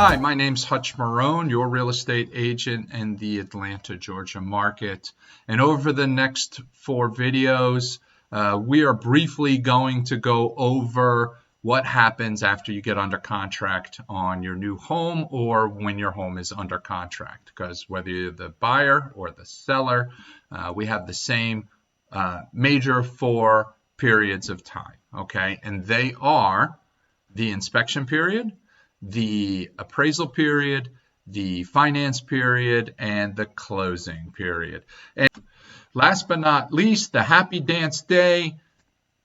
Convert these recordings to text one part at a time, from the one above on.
Hi, my name's Hutch Marone, your real estate agent in the Atlanta, Georgia market. And over the next 4 videos, we are briefly going to go over what happens after you get under contract on your new home or when your home is under contract. Because whether you're the buyer or the seller, we have the same major 4 periods of time, okay? And they are the inspection period, the appraisal period, the finance period, and the closing period. And last but not least, the happy dance day,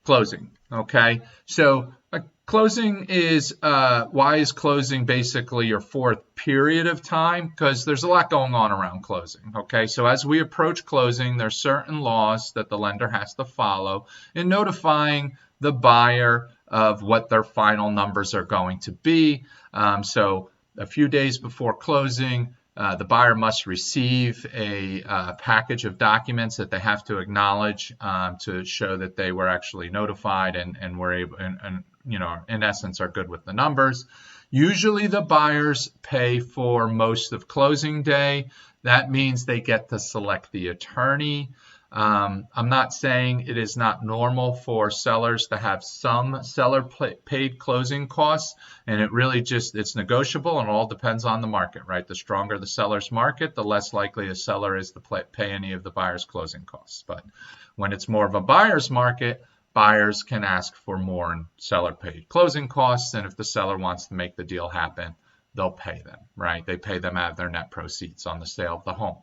closing. Okay, so closing is why is closing basically your 4th period of time? Because there's a lot going on around closing. Okay, so as we approach closing, there's certain laws that the lender has to follow in notifying the buyer of what their final numbers are going to be. So a few days before closing, the buyer must receive a package of documents that they have to acknowledge to show that they were actually notified and were able, and you know, in essence, are good with the numbers. Usually the buyers pay for most of closing day. That means they get to select the attorney. I'm not saying it is not normal for sellers to have some seller paid closing costs, and it really just, it's negotiable and it all depends on the market, right? The stronger the seller's market, the less likely a seller is to pay any of the buyer's closing costs. But when it's more of a buyer's market, buyers can ask for more in seller paid closing costs, and if the seller wants to make the deal happen, they'll pay them, right? They pay them out of their net proceeds on the sale of the home.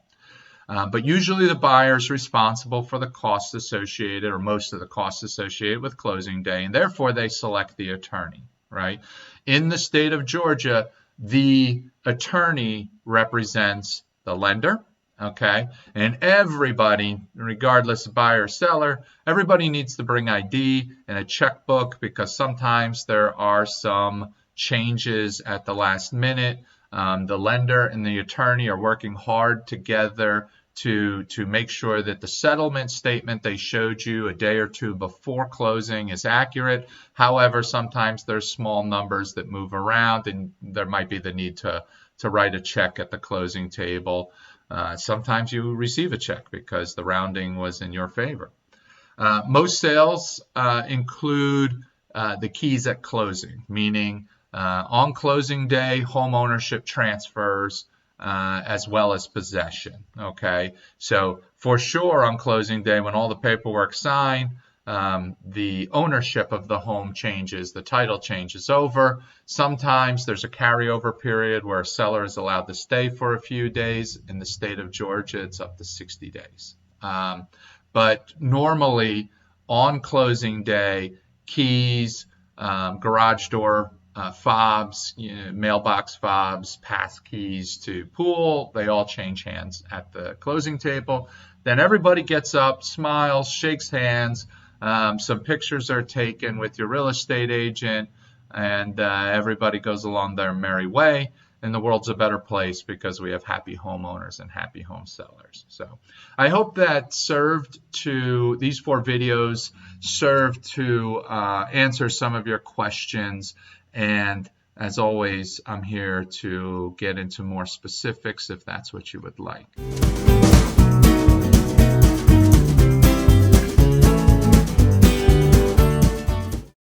But usually the buyer is responsible for the costs associated, or most of the costs associated with closing day, and therefore they select the attorney, right? In the state of Georgia, the attorney represents the lender, okay? And everybody, regardless of buyer or seller, everybody needs to bring ID and a checkbook, because sometimes there are some changes at the last minute. The lender and the attorney are working hard together to make sure that the settlement statement they showed you a day or 2 before closing is accurate. However, sometimes there's small numbers that move around, and there might be the need to write a check at the closing table. Sometimes you receive a check because the rounding was in your favor. Most sales include the keys at closing, meaning on closing day, home ownership transfers as well as possession. Okay, so for sure on closing day, when all the paperwork's signed, the ownership of the home changes, the title changes over. Sometimes there's a carryover period where a seller is allowed to stay for a few days. In the state of Georgia, it's up to 60 days. But normally on closing day, keys, garage door fobs, mailbox fobs, pass keys to pool, they all change hands at the closing table. Then everybody gets up, smiles, shakes hands, some pictures are taken with your real estate agent, and everybody goes along their merry way, and the world's a better place because we have happy homeowners and happy home sellers. So I hope that these 4 videos served to answer some of your questions. And as always, I'm here to get into more specifics if that's what you would like.